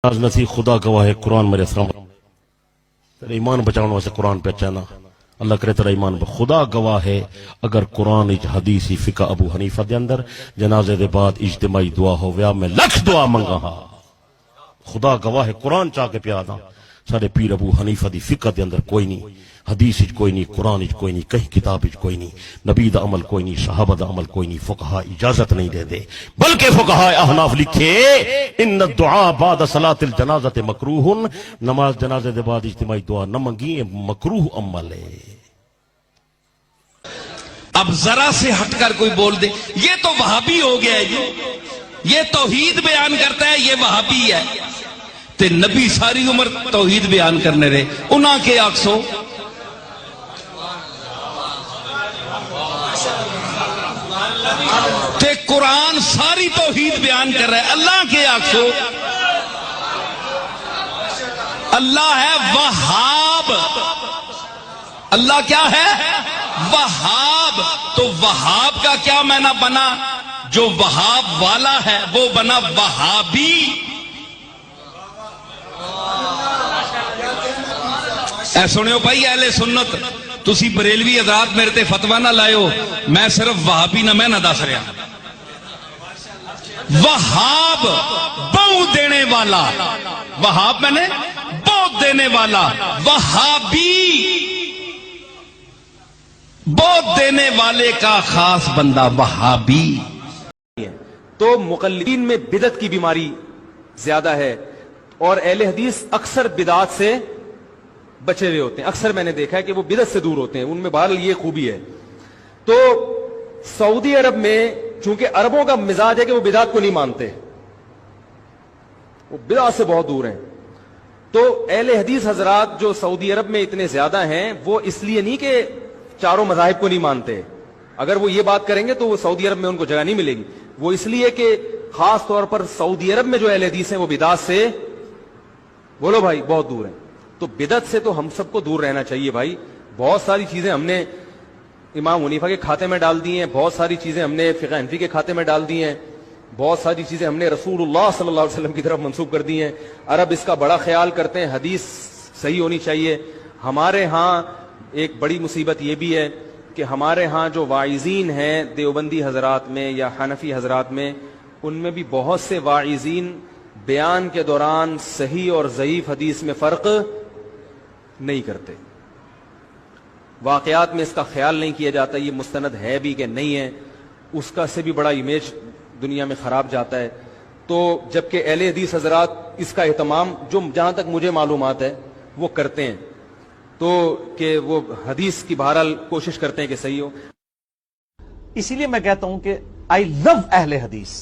آج نسی خدا گواہ ہے قرآن میرے اسلام تیرے ایمان بچاؤں واسطے قرآن پہ اچھا نا اللہ کرے تیرا ایمان خدا گواہ ہے اگر قرآن اج حدیثی فقہ ابو حنیفہ دے اندر جنازے دے بعد اجتماعی دعا ہو گیا میں لکھ دعا منگا ہاں خدا گواہ ہے قرآن چاہ کے پیادا سارے پیر ابو حنیفہ دی فقہ دے اندر کوئی نہیں حدیث اج کوئی نہیں قرآن اج کوئی نہیں کہیں کتاب اج کوئی نہیں نبی دا عمل کوئی نہیں صحابہ دا عمل کوئی نہیں فقہاء اجازت نہیں دے دے بلکہ فقہاء احناف لکھے ان الدعاء بعد صلاۃ الجنازہ مکروہ نماز جنازے دے بعد اجتماعی دعا نہ منگی مکروہ عمل ہے۔ اب ذرا سے ہٹ کر کوئی بول دے یہ تو وہابی ہو گیا ہے یہ توحید بیان کرتا ہے یہ وہابی ہے تے نبی ساری عمر توحید بیان کرنے رہے انہاں کے آکسو تے قرآن ساری توحید بیان کر رہا ہے اللہ کے آکسو اللہ ہے وہاب اللہ کیا ہے وہاب تو وہاب کا کیا معنی بنا جو وہاب والا ہے وہ بنا وہابی اے سنو بھائی اہل سنت تسی بریلوی حضرات میرے تے فتوی نہ لائیو میں صرف وہابی نہ میں نہ دس رہا وہاب بہو دینے والا وہاب میں نے بہت دینے والا وہابی بہت دینے والے کا خاص بندہ وہابی تو مقلدین میں بدعت کی بیماری زیادہ ہے اور اہل حدیث اکثر بدعات سے بچے ہوئے ہوتے ہیں اکثر میں نے دیکھا ہے کہ وہ بدعت سے دور ہوتے ہیں ان میں بہرحال یہ خوبی ہے تو سعودی عرب میں چونکہ عربوں کا مزاج ہے کہ وہ بدعت کو نہیں مانتے وہ بدعت سے بہت دور ہیں تو اہل حدیث حضرات جو سعودی عرب میں اتنے زیادہ ہیں وہ اس لیے نہیں کہ چاروں مذاہب کو نہیں مانتے اگر وہ یہ بات کریں گے تو وہ سعودی عرب میں ان کو جگہ نہیں ملے گی وہ اس لیے کہ خاص طور پر سعودی عرب میں جو اہل حدیث ہیں وہ بدعت سے بولو بھائی بہت دور ہیں تو بدعت سے تو ہم سب کو دور رہنا چاہیے بھائی بہت ساری چیزیں ہم نے امام حنیفہ کے کھاتے میں ڈال دی ہیں بہت ساری چیزیں ہم نے فقہ حنفی کے کھاتے میں ڈال دی ہیں بہت ساری چیزیں ہم نے رسول اللہ صلی اللہ علیہ وسلم کی طرف منسوب کر دی ہیں عرب اس کا بڑا خیال کرتے ہیں حدیث صحیح ہونی چاہیے ہمارے ہاں ایک بڑی مصیبت یہ بھی ہے کہ ہمارے ہاں جو واعظین ہیں دیوبندی حضرات میں یا حنفی حضرات میں ان میں بھی بہت سے واعظین بیان کے دوران صحیح اور ضعیف حدیث میں فرق نہیں کرتے واقعات میں اس کا خیال نہیں کیا جاتا یہ مستند ہے بھی کہ نہیں ہے اس کا سے بھی بڑا امیج دنیا میں خراب جاتا ہے تو جبکہ اہل حدیث حضرات اس کا اہتمام جو جہاں تک مجھے معلومات ہے وہ کرتے ہیں تو کہ وہ حدیث کی بہرحال کوشش کرتے ہیں کہ صحیح ہو اسی لیے میں کہتا ہوں کہ آئی لو اہل حدیث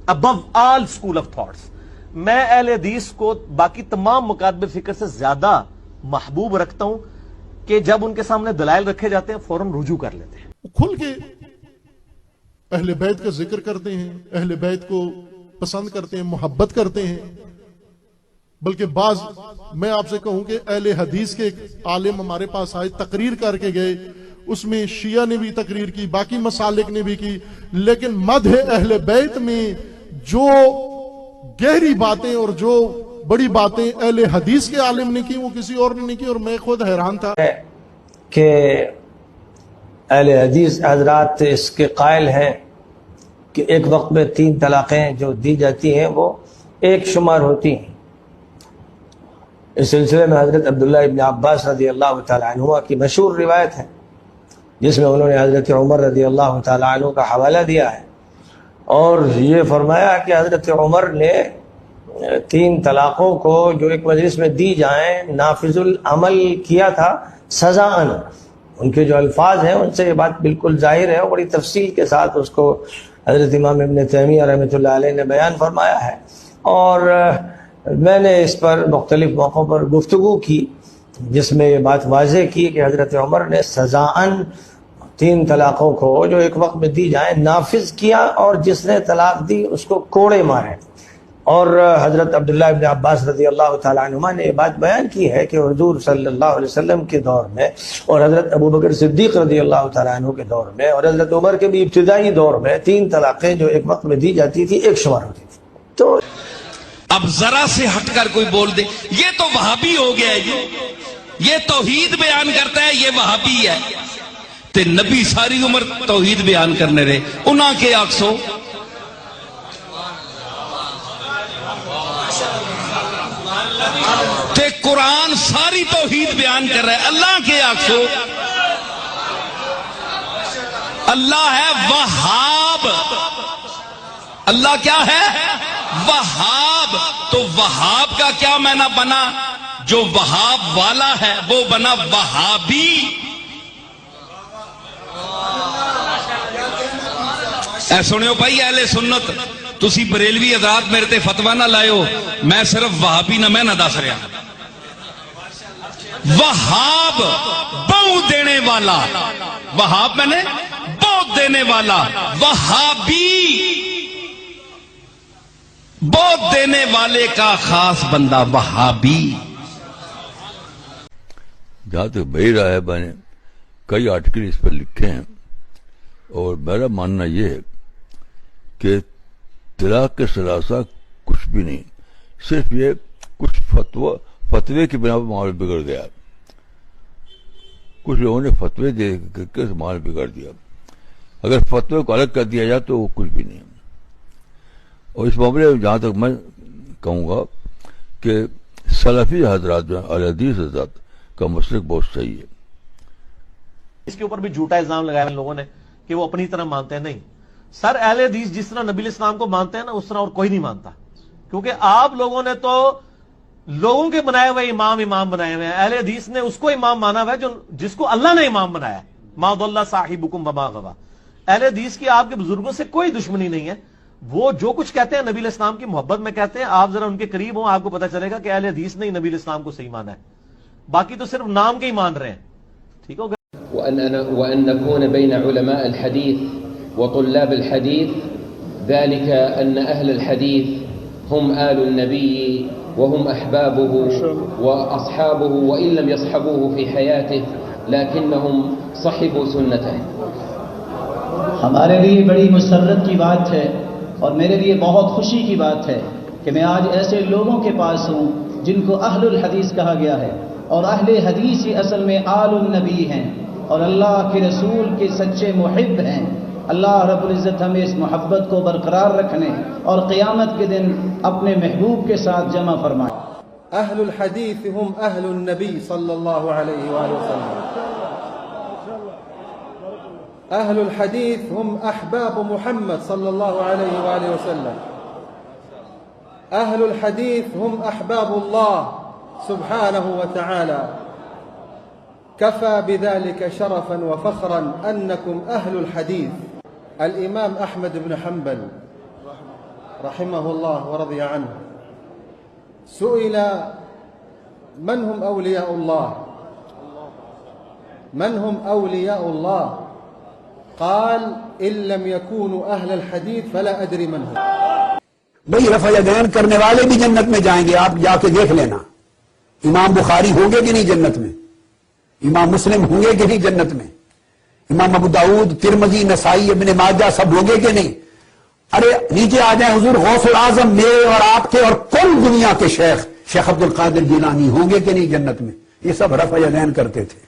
ابو آل اسکول آف تھاٹس میں اہل حدیث کو باقی تمام مکاتب فکر سے زیادہ محبوب رکھتا ہوں کہ جب ان کے سامنے دلائل رکھے جاتے ہیں فوراً رجوع کر لیتے ہیں کھل کے اہل بیت کا ذکر کرتے ہیں اہل بیت کو پسند کرتے ہیں محبت کرتے ہیں بلکہ بعض میں آپ سے کہوں کہ اہل حدیث کے ایک عالم ہمارے پاس آئے تقریر کر کے گئے اس میں شیعہ نے بھی تقریر کی باقی مسالک نے بھی کی لیکن مدح اہل بیت میں جو گہری باتیں اور جو بڑی باتیں اہل حدیث کے عالم نے کی وہ کسی اور نے نہیں کی اور میں خود حیران تھا کہ اہل حدیث حضرات اس کے قائل ہیں کہ ایک وقت میں 3 طلاقیں جو دی جاتی ہیں وہ ایک شمار ہوتی ہیں اس سلسلے میں حضرت عبداللہ ابن عباس رضی اللہ تعالیٰ عنہ کی مشہور روایت ہے جس میں انہوں نے حضرت عمر رضی اللہ تعالیٰ عنہ کا حوالہ دیا ہے اور یہ فرمایا کہ حضرت عمر نے 3 طلاقوں کو جو ایک مجلس میں دی جائیں نافذ العمل کیا تھا سزاً ان کے جو الفاظ ہیں ان سے یہ بات بالکل ظاہر ہے اور بڑی تفصیل کے ساتھ اس کو حضرت امام ابن تیمیہ رحمۃ اللہ علیہ نے بیان فرمایا ہے اور میں نے اس پر مختلف موقعوں پر گفتگو کی جس میں یہ بات واضح کی کہ حضرت عمر نے سزاً 3 طلاقوں کو جو ایک وقت میں دی جائیں نافذ کیا اور جس نے طلاق دی اس کو کوڑے مارے اور حضرت عبداللہ ابن عباس رضی اللہ تعالیٰ عنہما نے یہ بات بیان کی ہے کہ حضور صلی اللہ علیہ وسلم کے دور میں اور حضرت ابوبکر صدیق رضی اللہ تعالیٰ عنہ کے دور میں اور حضرت عمر کے بھی ابتدائی دور میں 3 طلاقیں جو ایک وقت میں دی جاتی تھی ایک شمار ہوتی تھی تو اب ذرا سے ہٹ کر کوئی بول دے یہ تو وہابی ہو گیا ہے جی، یہ توحید بیان کرتا ہے، یہ وہابی ہے. تے نبی ساری عمر توحید بیان کرنے رہے، انہاں کے آکسو تے قرآن ساری توحید بیان کر رہا ہے، اللہ کے آکسو. اللہ ہے وہاب. اللہ کیا ہے؟ وہاب. تو وہاب کا کیا معنی بنا؟ جو وہاب والا ہے وہ بنا وہابی. اے سنیو بھائی اہل سنت، تسی بریلوی حضرات میرے تے فتویٰ نہ لائے ہو، میں صرف وہابی نہ میں نہ دس رہا. وہاب بہو دینے والا، وہاب میں نے بہت دینے والا، وہابی بہت دینے والے کا خاص بندہ وہابی. جہاں تک میری رائے ہے، میں نے کئی آرٹیکل اس پر لکھے ہیں، اور میرا ماننا یہ ہے کہ طلاق کے ثلاثہ کچھ بھی نہیں، صرف یہ کچھ فتوے کی بنا پر معاملہ بگڑ گیا. کچھ لوگوں نے فتوے دے کے معاملہ بگڑ دیا. اگر فتوے کو الگ کر دیا جائے تو وہ کچھ بھی نہیں. اور اس معاملے میں جہاں تک میں کہوں گا کہ سلفی حضرات جو ہیں، اہل حدیث حضرات کا مسلک بہت صحیح ہے. اس کے اوپر بھی جھوٹا الزام لگایا ان لوگوں نے کہ وہ اپنی طرح مانتے ہیں. نہیں سر، اہل حدیث جس طرح نبی الاسلام کو مانتے ہیں نا، اس طرح اور کوئی نہیں مانتا. کیونکہ آپ لوگوں نے تو لوگوں کے بنائے ہوئے امام بنائے ہوئے ہیں. اہل حدیث نے اس کو امام مانا ہوا ہے جس کو اللہ نے امام بنایا. ما ضل صاحبکم وما غوی. اہل حدیث کی آپ کے بزرگوں سے کوئی دشمنی نہیں ہے. وہ جو کچھ کہتے ہیں نبی الاسلام کی محبت میں کہتے ہیں. آپ ذرا ان کے قریب ہوں، آپ کو پتہ چلے گا کہ اہل حدیث نے نبی الاسلام کو صحیح مانا ہے. باقی تو صرف نام کے ہی مان رہے ہیں. ٹھیک ہو گیا. وأن نكون بين علماء الحديث وطلاب الحديث ذلك أن أهل الحديث هم آل النبي وهم أحبابه وأصحابه وإن لم يصحبوه في حياته لكنهم صحبوا سنته. ہمارے لیے بڑی مسرت کی بات ہے اور میرے لیے بہت خوشی کی بات ہے کہ میں آج ایسے لوگوں کے پاس ہوں جن کو اہل الحدیث کہا گیا ہے، اور اہل حدیث ہی اصل میں آل النبی ہیں اور اللہ کے رسول کے سچے محب ہیں. اللہ رب العزت ہمیں اس محبت کو برقرار رکھنے اور قیامت کے دن اپنے محبوب کے ساتھ جمع فرمائے. اہل الحدیث ہم اہل النبی صلی اللہ علیہ وآلہ وسلم. اہل الحدیث ہم احباب محمد صلی اللہ علیہ وآلہ وسلم. اہل الحدیث ہم احباب اللہ سبحانه وتعالى. كفى بذلك شرفا وفخرا أنكم أهل الحديث. الإمام أحمد بن حنبل رحمه الله ورضي عنه سئل من هم أولياء الله، من هم أولياء الله؟ قال إن لم يكونوا أهل الحديث فلا أدري من هم. بھئی رفع یدین کرنے والے بھی جنت میں جائیں گے، آپ جا کے دیکھ لینا. امام بخاری ہوں گے کہ نہیں جنت میں؟ امام مسلم ہوں گے کہ نہیں جنت میں؟ امام ابو داؤد، ترمذی، نسائی، ابن ماجہ سب ہوں گے کہ نہیں؟ ارے نیچے آ جائیں، حضور غوث العظم میرے اور آپ کے اور کل دنیا کے شیخ عبد القادر جیلانی ہوں گے کہ نہیں جنت میں؟ یہ سب رفع یدین کرتے تھے.